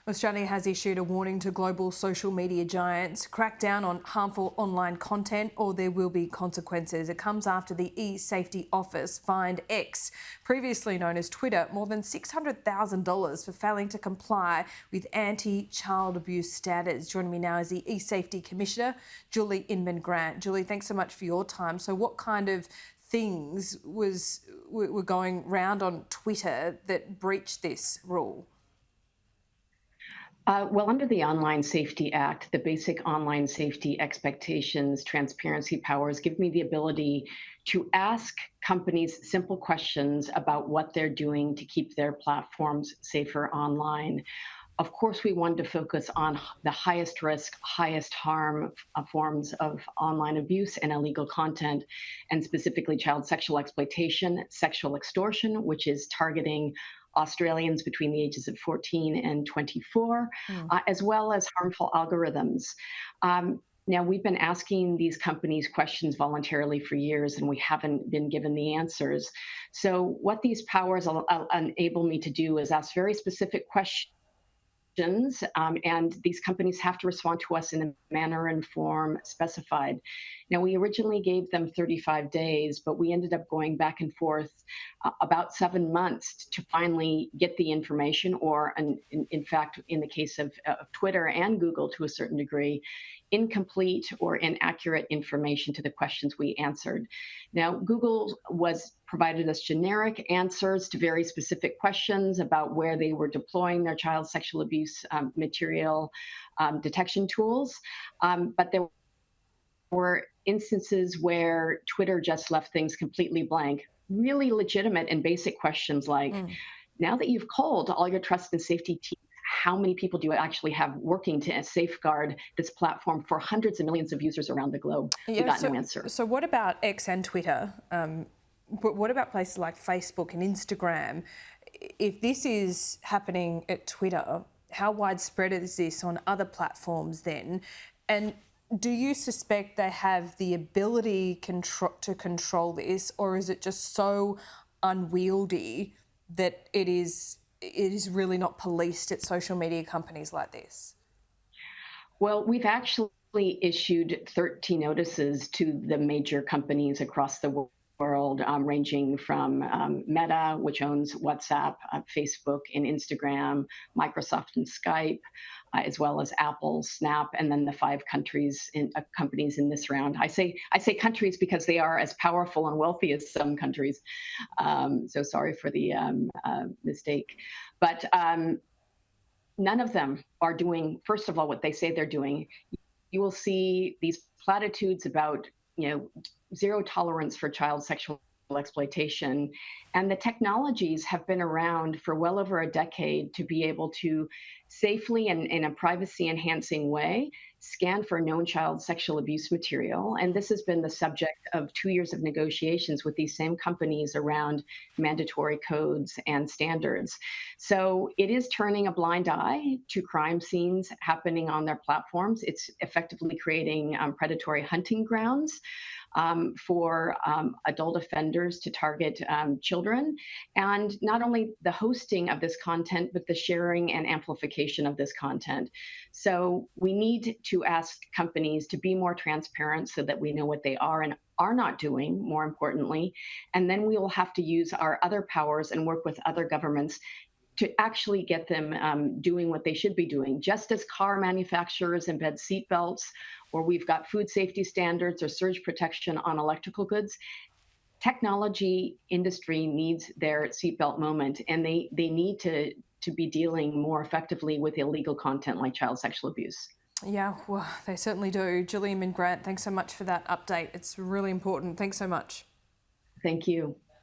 Australia has issued a warning to global social media giants: crack down on harmful online content or there will be consequences. It comes after the eSafety Office fined X, previously known as Twitter, more than $600,000 for failing to comply with anti-child abuse standards. Joining me now is the eSafety Commissioner, Julie Inman-Grant. Julie, thanks so much for your time. So what kind of things were going round on Twitter that breached this rule? Well, under the Online Safety Act, the basic online safety expectations, transparency powers give me the ability to ask companies simple questions about what they're doing to keep their platforms safer online. Of course, we wanted to focus on the highest risk, highest harm forms of online abuse and illegal content, and specifically child sexual exploitation, sexual extortion, which is targeting Australians between the ages of 14 and 24, as well as harmful algorithms. Now, we've been asking these companies questions voluntarily for years, and we haven't been given the answers. So, what these powers enable me to do is ask very specific questions, and these companies have to respond to us in the manner and form specified. Now, we originally gave them 35 days, but we ended up going back and forth about 7 months to finally get the information, or in fact, in the case of Twitter and Google to a certain degree, incomplete or inaccurate information to the questions we answered. Now, Google was provided us generic answers to very specific questions about where they were deploying their child sexual abuse material detection tools, but there were instances where Twitter just left things completely blank. Really legitimate and basic questions like, now that you've called all your trust and safety teams, how many people do you actually have working to safeguard this platform for hundreds of millions of users around the globe? We got no answer. So what about X and Twitter? But what about places like Facebook and Instagram? If this is happening at Twitter, how widespread is this on other platforms then? And do you suspect they have the ability to control this, or is it just so unwieldy that it is really not policed at social media companies like this? Well, we've actually issued 13 notices to the major companies across the world, ranging from Meta, which owns WhatsApp, Facebook, and Instagram, Microsoft and Skype, as well as Apple, Snap, and then the 5 companies in this round. I say countries because they are as powerful and wealthy as some countries. So sorry for the mistake, but none of them are doing, first of all, what they say they're doing. You will see these platitudes about, zero tolerance for child sexual exploitation. And the technologies have been around for well over a decade to be able to safely and in a privacy enhancing way scan for known child sexual abuse material. And this has been the subject of 2 years of negotiations with these same companies around mandatory codes and standards. So it is turning a blind eye to crime scenes happening on their platforms. It's effectively creating predatory hunting grounds for adult offenders to target children, and not only the hosting of this content, but the sharing and amplification of this content. So we need to ask companies to be more transparent so that we know what they are and are not doing, more importantly, and then we will have to use our other powers and work with other governments to actually get them doing what they should be doing. Just as car manufacturers embed seatbelts, or we've got food safety standards or surge protection on electrical goods, technology industry needs their seatbelt moment, and they need to be dealing more effectively with illegal content like child sexual abuse. Yeah, well, they certainly do. Julie Inman-Grant, thanks so much for that update. It's really important. Thanks so much. Thank you.